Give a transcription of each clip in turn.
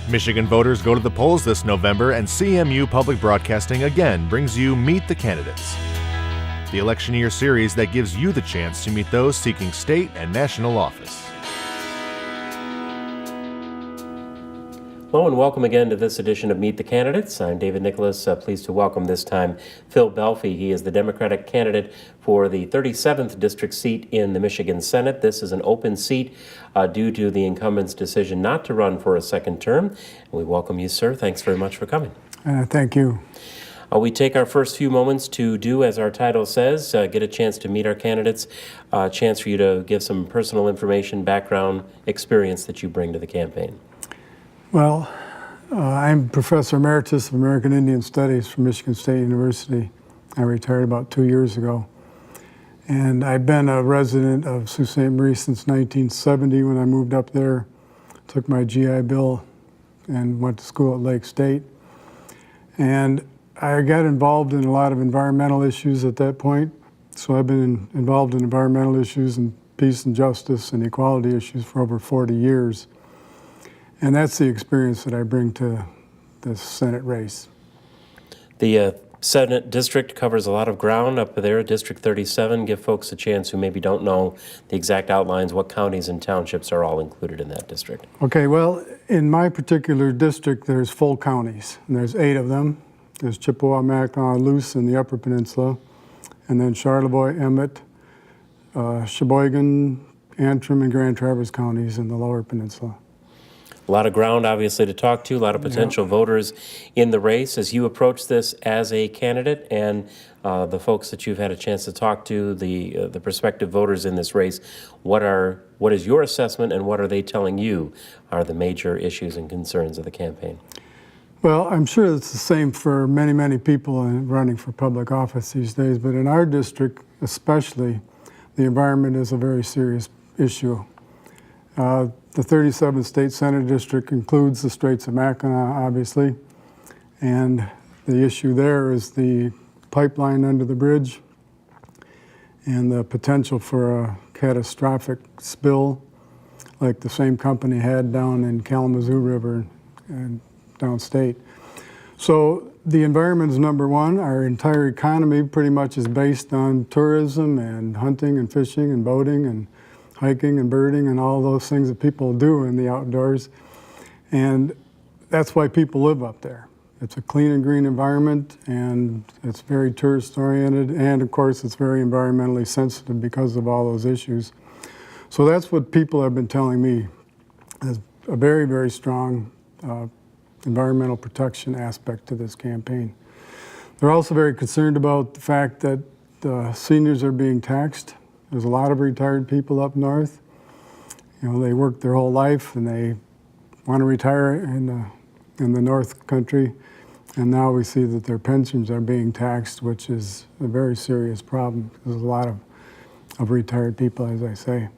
Michigan voters go to the polls this November, and CMU Public Broadcasting again brings you Meet the Candidates, the election year series that gives you the chance to meet those seeking state and national office. Hello and welcome again to this edition of Meet the Candidates. I'm David Nicholas, pleased to welcome this time Phil Bellfy. He is the Democratic candidate for the 37th district seat in the Michigan Senate. This is an open seat due to the incumbent's decision not to run for a second term. And we welcome you, sir. Thanks very much for coming. Thank you. We take our first few moments to do as our title says, get a chance to meet our candidates, a chance for you to give some personal information, background, experience that you bring to the campaign. Well, I'm Professor Emeritus of American Indian Studies from Michigan State University. I retired about 2 years ago. And I've been a resident of Sault Ste. Marie since 1970 when I moved up there, took my GI Bill and went to school at Lake State. And I got involved in a lot of environmental issues at that point. So I've been involved in environmental issues and peace and justice and equality issues for over 40 years. And that's the experience that I bring to the Senate race. The Senate district covers a lot of ground up there, District 37. Give folks a chance who maybe don't know the exact outlines, what counties and townships are all included in that district. Okay, well, in my particular district, there's full counties, and there's 8 of them. There's Chippewa, Mackinac, Luce in the Upper Peninsula, and then Charlevoix, Emmett, Sheboygan, Antrim, and Grand Traverse counties in the Lower Peninsula. A lot of ground, obviously, to talk to, a lot of potential voters in the race. As you approach this as a candidate and the folks that you've had a chance to talk to, the prospective voters in this race, what is your assessment and what are they telling you are the major issues and concerns of the campaign? Well, I'm sure it's the same for many, many people running for public office these days, but in our district especially, the environment is a very serious issue. The 37th State Senate District includes the Straits of Mackinac, obviously, and the issue there is the pipeline under the bridge and the potential for a catastrophic spill like the same company had down in Kalamazoo River and downstate. So the environment is number one. Our entire economy pretty much is based on tourism and hunting and fishing and boating and hiking and birding and all those things that people do in the outdoors. And that's why people live up there. It's a clean and green environment, and it's very tourist oriented, and of course it's very environmentally sensitive because of all those issues. So that's what people have been telling me is a very, very strong environmental protection aspect to this campaign. They're also very concerned about the fact that seniors are being taxed. There's a lot of retired people up north. You know, they work their whole life and they want to retire in the North Country, and now we see that their pensions are being taxed, which is a very serious problem. There's a lot of retired people, as I say.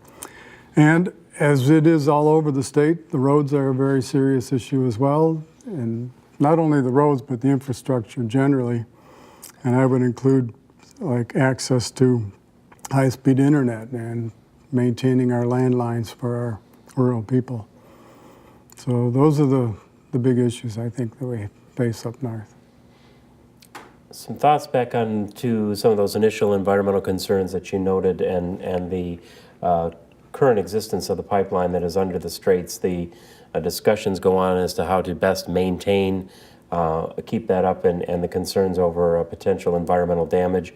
And as it is all over the state, the roads are a very serious issue as well, and not only the roads, but the infrastructure generally. And I would include like access to high-speed internet and maintaining our landlines for our rural people. So those are the big issues I think that we face up north. Some thoughts back on to some of those initial environmental concerns that you noted and the current existence of the pipeline that is under the straits. The discussions go on as to how to best maintain, keep that up and the concerns over potential environmental damage.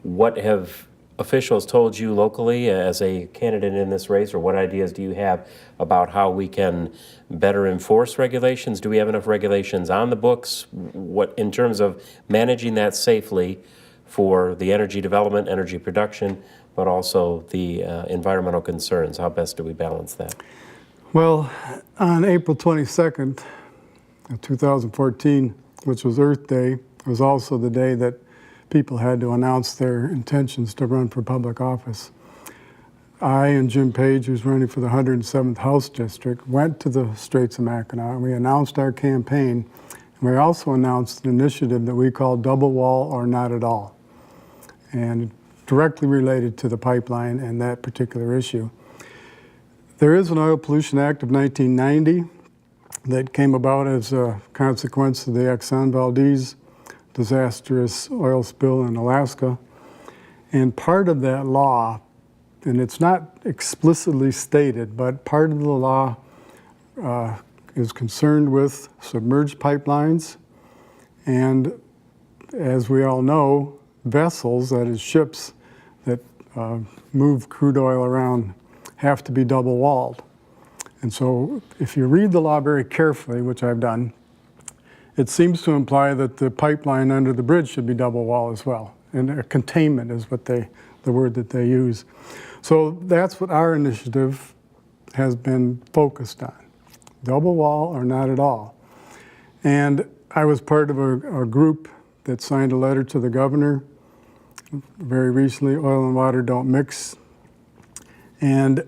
What have officials told you locally as a candidate in this race, or what ideas do you have about how we can better enforce regulations? Do we have enough regulations on the books? What, in terms of managing that safely for the energy development, energy production, but also the environmental concerns? How best do we balance that? Well, on April 22nd of 2014, which was Earth Day, was also the day that people had to announce their intentions to run for public office. I and Jim Page, who's running for the 107th House District, went to the Straits of Mackinac, and we announced our campaign, and we also announced an initiative that we call Double Wall or Not at All, and directly related to the pipeline and that particular issue. There is an Oil Pollution Act of 1990 that came about as a consequence of the Exxon Valdez disastrous oil spill in Alaska. And part of that law, and it's not explicitly stated, but part of the law is concerned with submerged pipelines. And as we all know, vessels, that is ships that move crude oil around, have to be double walled. And so if you read the law very carefully, which I've done, it seems to imply that the pipeline under the bridge should be double wall as well. And a containment is what the word that they use. So that's what our initiative has been focused on. Double wall or not at all. And I was part of a group that signed a letter to the governor very recently, Oil and Water Don't Mix. And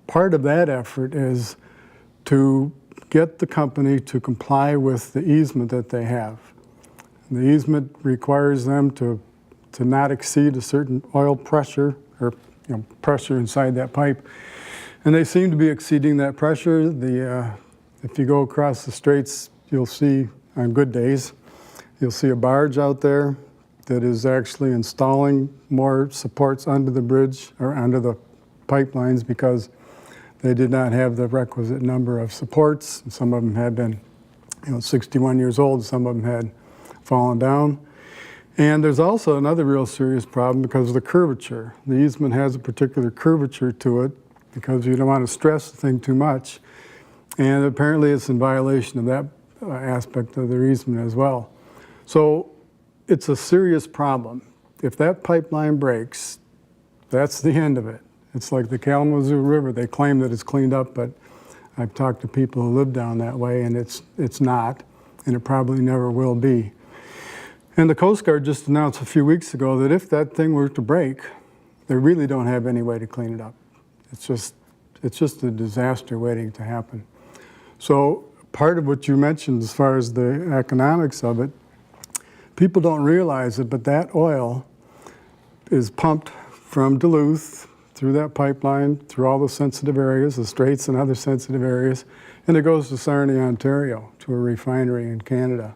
part of that effort is to get the company to comply with the easement that they have. The easement requires them to not exceed a certain oil pressure or pressure inside that pipe. And they seem to be exceeding that pressure. If you go across the straits, you'll see, on good days, you'll see a barge out there that is actually installing more supports under the bridge or under the pipelines because they did not have the requisite number of supports. Some of them had been 61 years old, some of them had fallen down. And there's also another real serious problem because of the curvature. The easement has a particular curvature to it because you don't want to stress the thing too much. And apparently it's in violation of that aspect of their easement as well. So it's a serious problem. If that pipeline breaks, that's the end of it. It's like the Kalamazoo River. They claim that it's cleaned up, but I've talked to people who live down that way, and it's not, and it probably never will be. And the Coast Guard just announced a few weeks ago that if that thing were to break, they really don't have any way to clean it up. It's just a disaster waiting to happen. So part of what you mentioned as far as the economics of it, people don't realize it, but that oil is pumped from Duluth through that pipeline, through all the sensitive areas, the straits and other sensitive areas, and it goes to Sarnia, Ontario, to a refinery in Canada.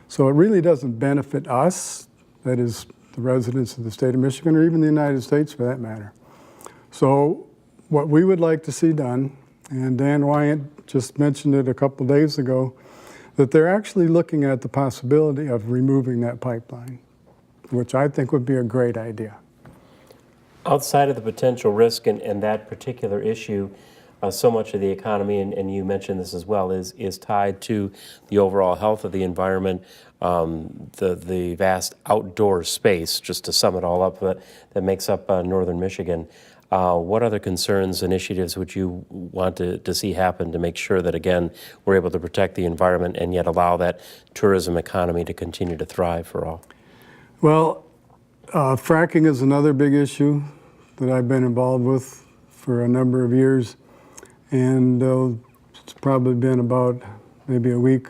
So it really doesn't benefit us, that is the residents of the state of Michigan, or even the United States for that matter. So what we would like to see done, and Dan Wyant just mentioned it a couple days ago, that they're actually looking at the possibility of removing that pipeline, which I think would be a great idea. Outside of the potential risk and that particular issue, so much of the economy, and you mentioned this as well, is tied to the overall health of the environment, the vast outdoor space, just to sum it all up, that makes up northern Michigan. What other concerns, initiatives would you want to see happen to make sure that, again, we're able to protect the environment and yet allow that tourism economy to continue to thrive for all? Well, fracking is another big issue that I've been involved with for a number of years. And it's probably been about maybe a week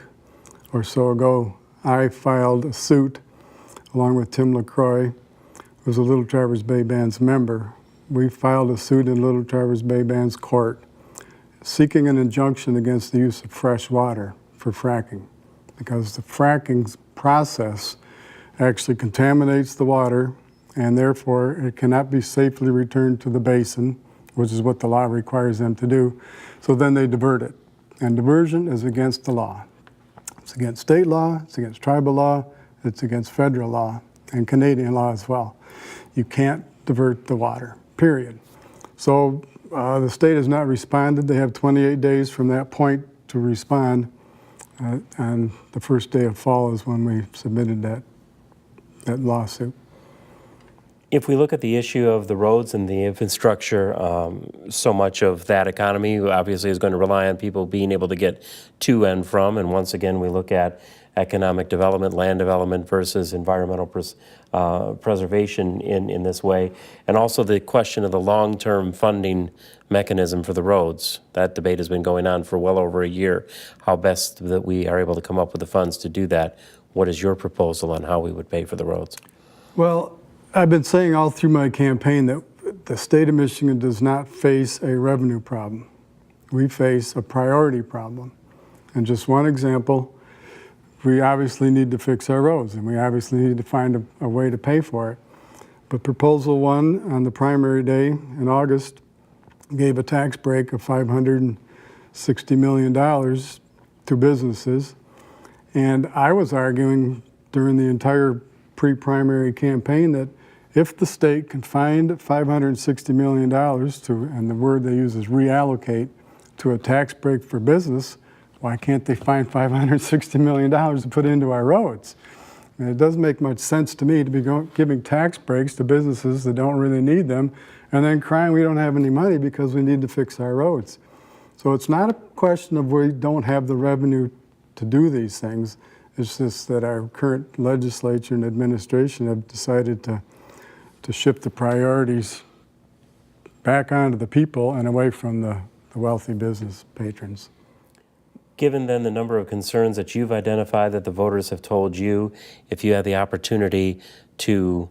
or so ago, I filed a suit along with Tim LaCroix, who's a Little Traverse Bay Band's member. We filed a suit in Little Traverse Bay Band's court seeking an injunction against the use of fresh water for fracking, because the fracking process actually contaminates the water, and therefore it cannot be safely returned to the basin, which is what the law requires them to do. So then they divert it. And diversion is against the law. It's against state law, it's against tribal law, it's against federal law, and Canadian law as well. You can't divert the water, period. So the state has not responded. They have 28 days from that point to respond. And the first day of fall is when we submitted that lawsuit. If we look at the issue of the roads and the infrastructure, so much of that economy obviously is going to rely on people being able to get to and from. And once again, we look at economic development, land development versus environmental preservation in this way. And also the question of the long-term funding mechanism for the roads. That debate has been going on for well over a year. How best that we are able to come up with the funds to do that. What is your proposal on how we would pay for the roads? Well, I've been saying all through my campaign that the state of Michigan does not face a revenue problem. We face a priority problem. And just one example, we obviously need to fix our roads, and we obviously need to find a way to pay for it. But Proposal 1 on the primary day in August gave a tax break of $560 million to businesses. And I was arguing during the entire pre-primary campaign that if the state can find $560 million to, and the word they use is reallocate, to a tax break for business, why can't they find $560 million to put into our roads? And it doesn't make much sense to me to be giving tax breaks to businesses that don't really need them and then crying we don't have any money because we need to fix our roads. So it's not a question of we don't have the revenue to do these things. It's just that our current legislature and administration have decided to shift the priorities back onto the people and away from the wealthy business patrons. Given then the number of concerns that you've identified that the voters have told you, if you had the opportunity to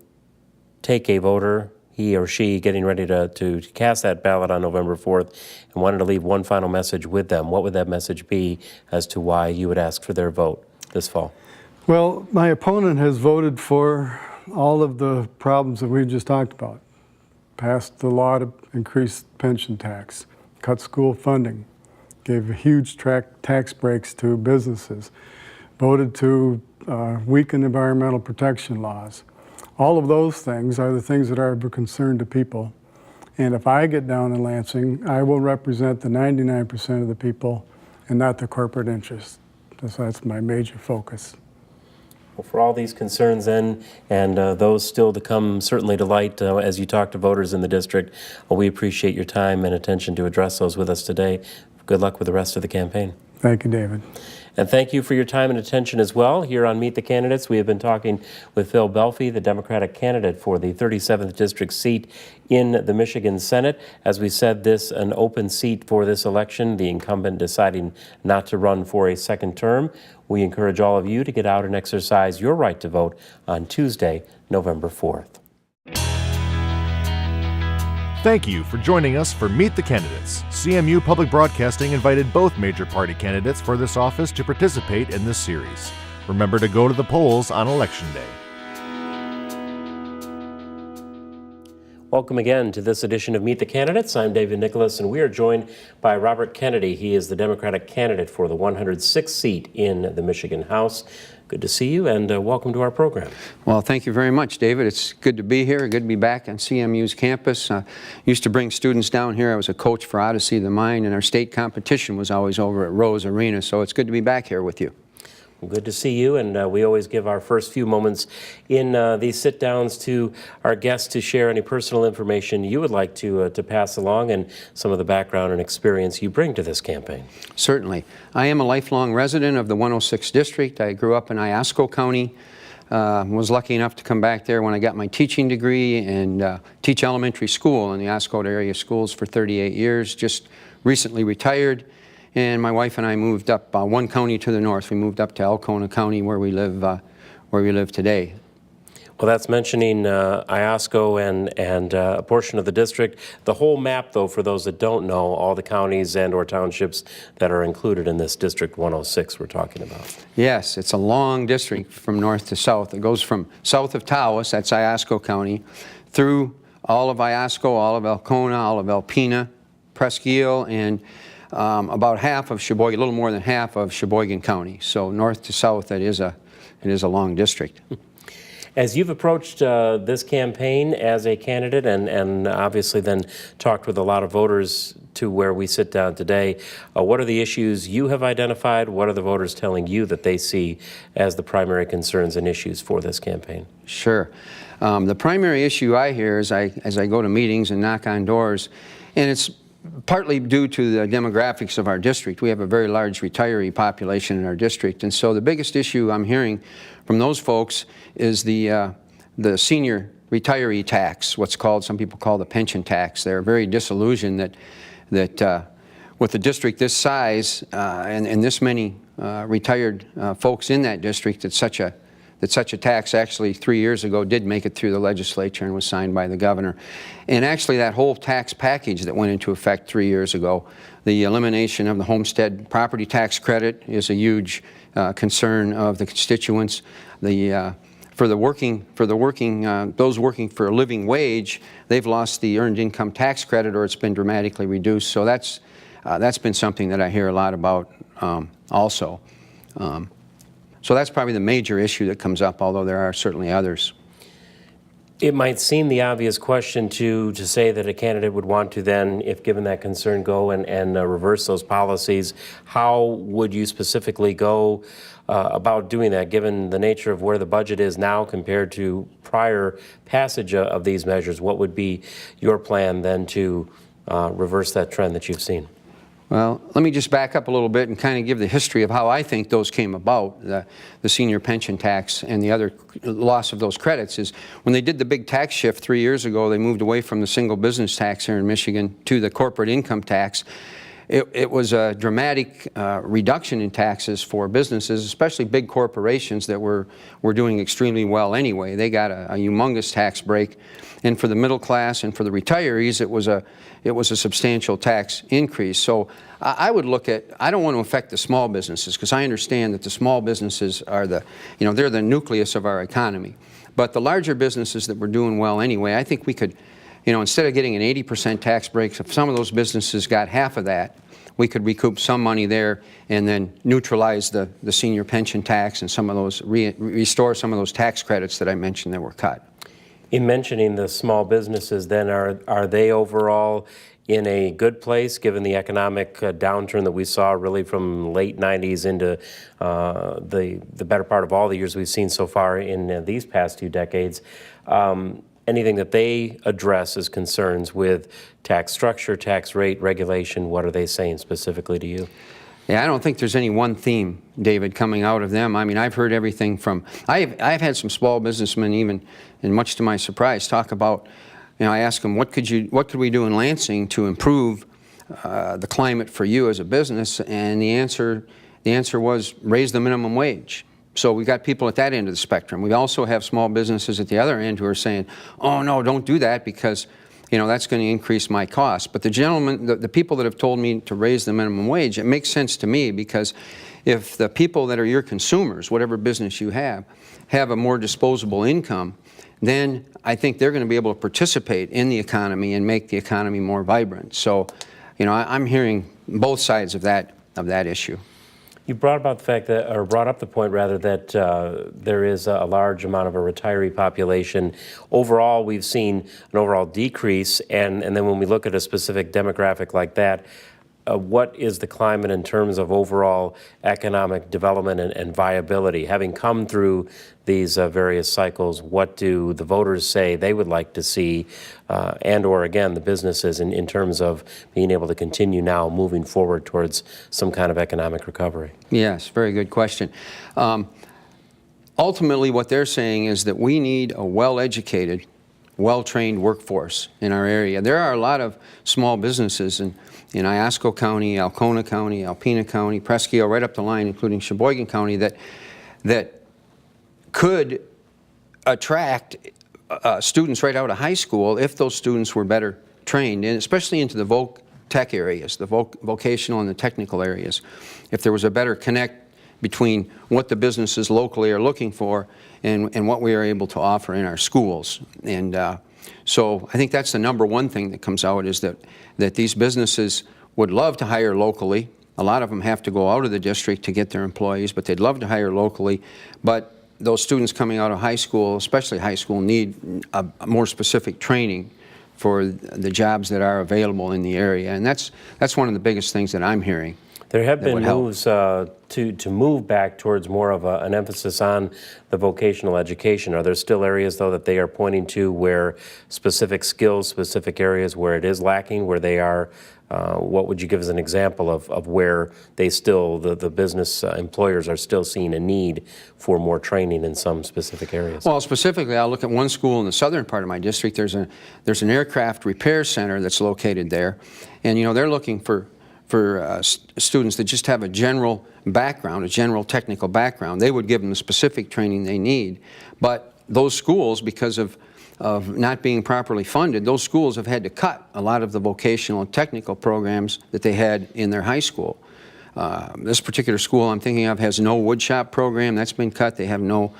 take a voter, he or she getting ready to cast that ballot on November 4th, and wanted to leave one final message with them, what would that message be as to why you would ask for their vote this fall? Well, my opponent has voted for all of the problems that we just talked about. Passed the law to increase pension tax, cut school funding, gave huge tax breaks to businesses, voted to weaken environmental protection laws. All of those things are the things that are of concern to people. And if I get down in Lansing, I will represent the 99% of the people and not the corporate interests. So that's my major focus. Well, for all these concerns then, and those still to come certainly to light as you talk to voters in the district, we appreciate your time and attention to address those with us today. Good luck with the rest of the campaign. Thank you, David. And thank you for your time and attention as well. Here on Meet the Candidates, we have been talking with Phil Bellfy, the Democratic candidate for the 37th District seat in the Michigan Senate. As we said, this an open seat for this election, the incumbent deciding not to run for a second term. We encourage all of you to get out and exercise your right to vote on Tuesday, November 4th. Thank you for joining us for Meet the Candidates. CMU Public Broadcasting invited both major party candidates for this office to participate in this series. Remember to go to the polls on Election Day. Welcome again to this edition of Meet the Candidates. I'm David Nicholas, and we are joined by Robert Kennedy. He is the Democratic candidate for the 106th seat in the Michigan House. Good to see you, and welcome to our program. Well, thank you very much, David. It's good to be here, good to be back on CMU's campus. Used to bring students down here. I was a coach for Odyssey of the Mind, and our state competition was always over at Rose Arena, so it's good to be back here with you. Good to see you, and we always give our first few moments in these sit-downs to our guests to share any personal information you would like to pass along and some of the background and experience you bring to this campaign. Certainly. I am a lifelong resident of the 106th District. I grew up in Iosco County. Was lucky enough to come back there when I got my teaching degree and teach elementary school in the Iosco area schools for 38 years. Just recently retired. And my wife and I moved up one county to the north. We moved up to Alcona County, where we live today. Well, that's mentioning Iosco and a portion of the district. The whole map, though, for those that don't know, all the counties and or townships that are included in this District 106 we're talking about. Yes, it's a long district from north to south. It goes from south of Tawas, that's Iosco County, through all of Iosco, all of Alcona, all of Alpena, Presque Isle, and about half of Sheboygan, a little more than half of Sheboygan County. So north to south, it is a long district. As you've approached this campaign as a candidate and obviously then talked with a lot of voters to where we sit down today, what are the issues you have identified? What are the voters telling you that they see as the primary concerns and issues for this campaign? Sure. The primary issue I hear as I go to meetings and knock on doors, and it's partly due to the demographics of our district. We have a very large retiree population in our district, and so the biggest issue I'm hearing from those folks is the senior retiree tax, what's called, some people call the pension tax. They're very disillusioned that with a district this size and this many retired folks in that district, it's such such a tax actually 3 years ago did make it through the legislature and was signed by the governor. And actually that whole tax package that went into effect 3 years ago, the elimination of the homestead property tax credit is a huge concern of the constituents. Those working for a living wage, they've lost the earned income tax credit, or it's been dramatically reduced. So that's been something that I hear a lot about also. So that's probably the major issue that comes up, although there are certainly others. It might seem the obvious question to say that a candidate would want to then, if given that concern, go and reverse those policies. How would you specifically go about doing that, given the nature of where the budget is now compared to prior passage of these measures? What would be your plan then to reverse that trend that you've seen? Well, let me just back up a little bit and kind of give the history of how I think those came about, the senior pension tax and the other loss of those credits. Is when they did the big tax shift 3 years ago, they moved away from the single business tax here in Michigan to the corporate income tax. It was a dramatic reduction in taxes for businesses, especially big corporations that were doing extremely well anyway. They got a humongous tax break. And for the middle class and for the retirees, it was a substantial tax increase. So I would look at, I don't want to affect the small businesses, because I understand that the small businesses are they're the nucleus of our economy. But the larger businesses that were doing well anyway, I think we could, instead of getting an 80% tax break, if some of those businesses got half of that, we could recoup some money there and then neutralize the senior pension tax and some of those, restore some of those tax credits that I mentioned that were cut. In mentioning the small businesses, then, are they overall in a good place, given the economic downturn that we saw really from late 90s into the better part of all the years we've seen so far in these past 2 decades? Anything that they address as concerns with tax structure, tax rate, regulation, what are they saying specifically to you? Yeah, I don't think there's any one theme, David, coming out of them. I mean, I've heard everything from, I've had some small businessmen, even, and much to my surprise, talk about, I ask them, what could we do in Lansing to improve the climate for you as a business? And the answer was raise the minimum wage. So we've got people at that end of the spectrum. We also have small businesses at the other end who are saying, oh no, don't do that, because that's going to increase my costs. But the gentlemen, the people that have told me to raise the minimum wage, it makes sense to me, because if the people that are your consumers, whatever business you have a more disposable income, then I think they're going to be able to participate in the economy and make the economy more vibrant. So, I'm hearing both sides of that issue. You brought up the point that there is a large amount of a retiree population. Overall, we've seen an overall decrease, and then when we look at a specific demographic like that, what is the climate in terms of overall economic development and viability? Having come through these various cycles, what do the voters say they would like to see, and or again, the businesses in terms of being able to continue now moving forward towards some kind of economic recovery? Yes, very good question. Ultimately, what they're saying is that we need a well-educated, well-trained workforce in our area. There are a lot of small businesses in Iosco County, Alcona County, Alpena County, Presque, right up the line, including Sheboygan County, that could attract students right out of high school if those students were better trained, and especially into the voc-tech areas, the vocational and the technical areas. If there was a better connect between what the businesses locally are looking for and what we are able to offer in our schools. And so I think that's the number one thing that comes out, is that these businesses would love to hire locally. A lot of them have to go out of the district to get their employees, but they'd love to hire locally. But those students coming out of high school, especially high school, need a more specific training for the jobs that are available in the area. And that's one of the biggest things that I'm hearing. There have been moves to move back towards more of an emphasis on the vocational education. Are there still areas, though, that they are pointing to where specific skills, specific areas where it is lacking, where they are, what would you give as an example of where they still, the business employers are still seeing a need for more training in some specific areas? Well, specifically, I'll look at one school in the southern part of my district. There's an aircraft repair center that's located there, and they're looking for students that just have a general background, a general technical background. They would give them the specific training they need. But those schools, because of not being properly funded, those schools have had to cut a lot of the vocational and technical programs that they had in their high school. This particular school I'm thinking of has no wood shop program. That's been cut. They have no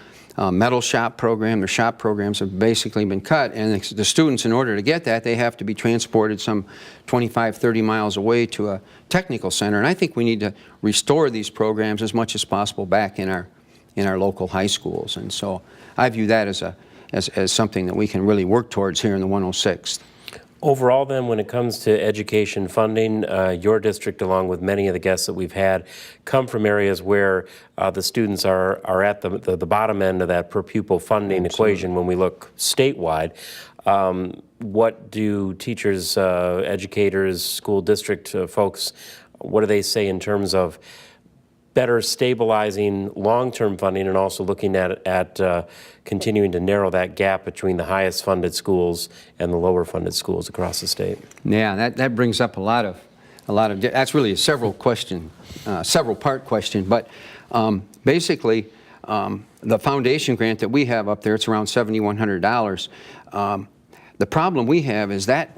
metal shop program. Their shop programs have basically been cut, and the students, in order to get that, they have to be transported some 25, 30 miles away to a technical center. And I think we need to restore these programs as much as possible back in our local high schools. And so I view that as something that we can really work towards here in the 106th. Overall, then, when it comes to education funding, your district, along with many of the guests that we've had, come from areas where the students are at the bottom end of that per pupil funding equation when we look statewide. What do teachers, educators, school district folks, what do they say in terms of better stabilizing long-term funding and also looking at continuing to narrow that gap between the highest funded schools and the lower funded schools across the state? Yeah, that brings up a lot of that's really a several part question, but basically the foundation grant that we have up there, it's around $7,100. The problem we have is that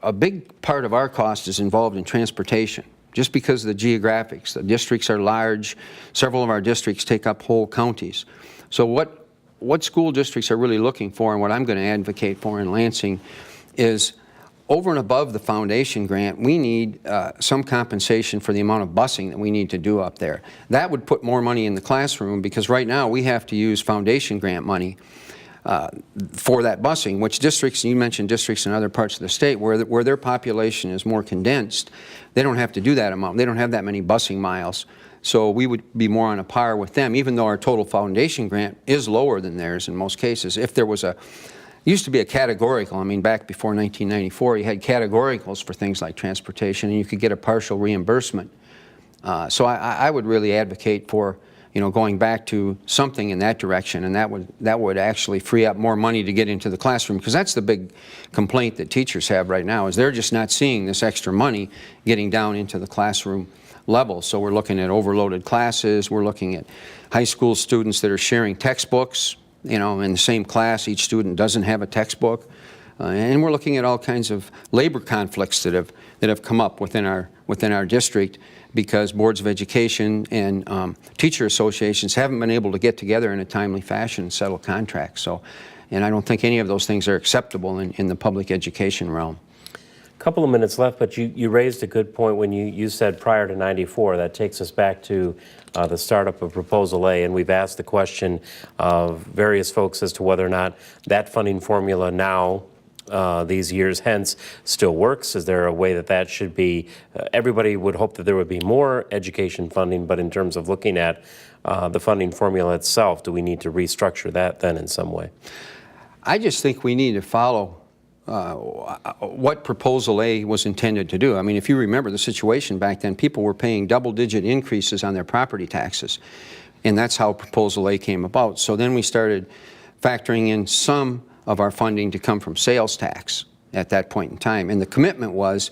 a big part of our cost is involved in transportation. Just because of the geographics. The districts are large. Several of our districts take up whole counties. So what school districts are really looking for, and what I'm going to advocate for in Lansing, is over and above the foundation grant, we need some compensation for the amount of busing that we need to do up there. That would put more money in the classroom, because right now we have to use foundation grant money for that busing, which districts, you mentioned districts in other parts of the state where their population is more condensed, they don't have to do that amount. They don't have that many busing miles. So we would be more on a par with them, even though our total foundation grant is lower than theirs in most cases. If there was used to be a categorical, I mean, back before 1994, you had categoricals for things like transportation, and you could get a partial reimbursement. So I would really advocate for going back to something in that direction, and that would actually free up more money to get into the classroom, because that's the big complaint that teachers have right now, is they're just not seeing this extra money getting down into the classroom level. So we're looking at overloaded classes, we're looking at high school students that are sharing textbooks, in the same class. Each student doesn't have a textbook. And we're looking at all kinds of labor conflicts that have come up within our district, because boards of education and teacher associations haven't been able to get together in a timely fashion and settle contracts. And I don't think any of those things are acceptable in the public education realm. A couple of minutes left, but you raised a good point when you said prior to '94. That takes us back to the startup of Proposal A, and we've asked the question of various folks as to whether or not that funding formula now, these years hence, still works. Is there a way that should be? Everybody would hope that there would be more education funding, but in terms of looking at the funding formula itself, do we need to restructure that then in some way? I just think we need to follow what Proposal A was intended to do. I mean, if you remember the situation back then, people were paying double-digit increases on their property taxes, and that's how Proposal A came about. So then we started factoring in some of our funding to come from sales tax at that point in time. And the commitment was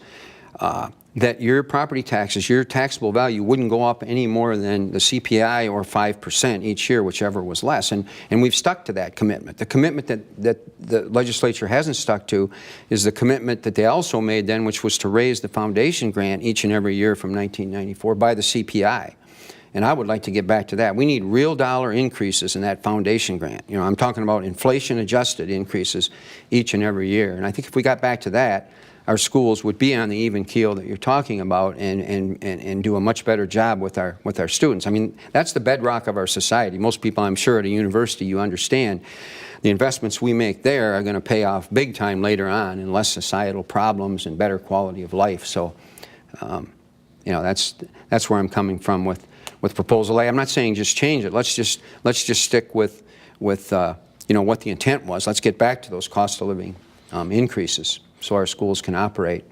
that your property taxes, your taxable value, wouldn't go up any more than the CPI or 5% each year, whichever was less. And we've stuck to that commitment. The commitment that the legislature hasn't stuck to is the commitment that they also made then, which was to raise the foundation grant each and every year from 1994 by the CPI. And I would like to get back to that. We need real dollar increases in that foundation grant. I'm talking about inflation-adjusted increases each and every year. And I think if we got back to that, our schools would be on the even keel that you're talking about, and do a much better job with our students. I mean, that's the bedrock of our society. Most people, I'm sure, at a university, you understand the investments we make there are going to pay off big time later on in less societal problems and better quality of life. So, that's where I'm coming from with Proposal A. I'm not saying just change it. Let's just stick with what the intent was. Let's get back to those cost of living increases so our schools can operate.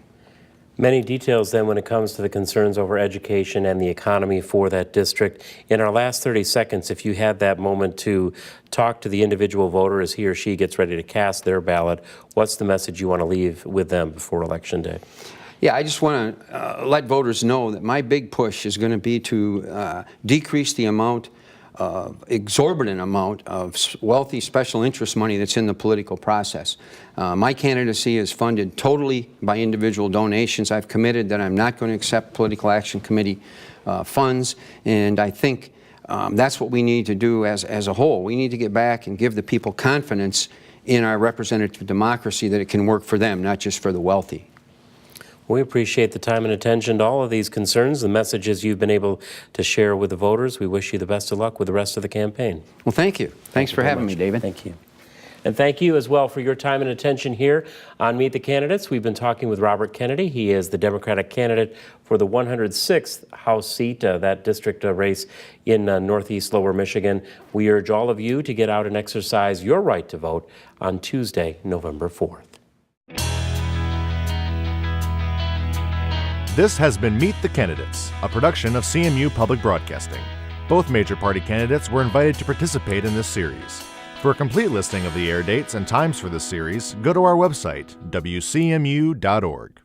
Many details then when it comes to the concerns over education and the economy for that district. In our last 30 seconds, if you had that moment to talk to the individual voter as he or she gets ready to cast their ballot, what's the message you want to leave with them before Election Day? Yeah, I just want to let voters know that my big push is going to be to decrease the exorbitant amount of wealthy special interest money that's in the political process. My candidacy is funded totally by individual donations. I've committed that I'm not going to accept Political Action Committee funds, and I think that's what we need to do as a whole. We need to get back and give the people confidence in our representative democracy that it can work for them, not just for the wealthy. We appreciate the time and attention to all of these concerns, the messages you've been able to share with the voters. We wish you the best of luck with the rest of the campaign. Well, thank you. Thanks for having me, David. Thank you. And thank you as well for your time and attention here on Meet the Candidates. We've been talking with Robert Kennedy. He is the Democratic candidate for the 106th House seat, that district race in Northeast Lower Michigan. We urge all of you to get out and exercise your right to vote on Tuesday, November 4th. This has been Meet the Candidates, a production of CMU Public Broadcasting. Both major party candidates were invited to participate in this series. For a complete listing of the air dates and times for this series, go to our website, wcmu.org.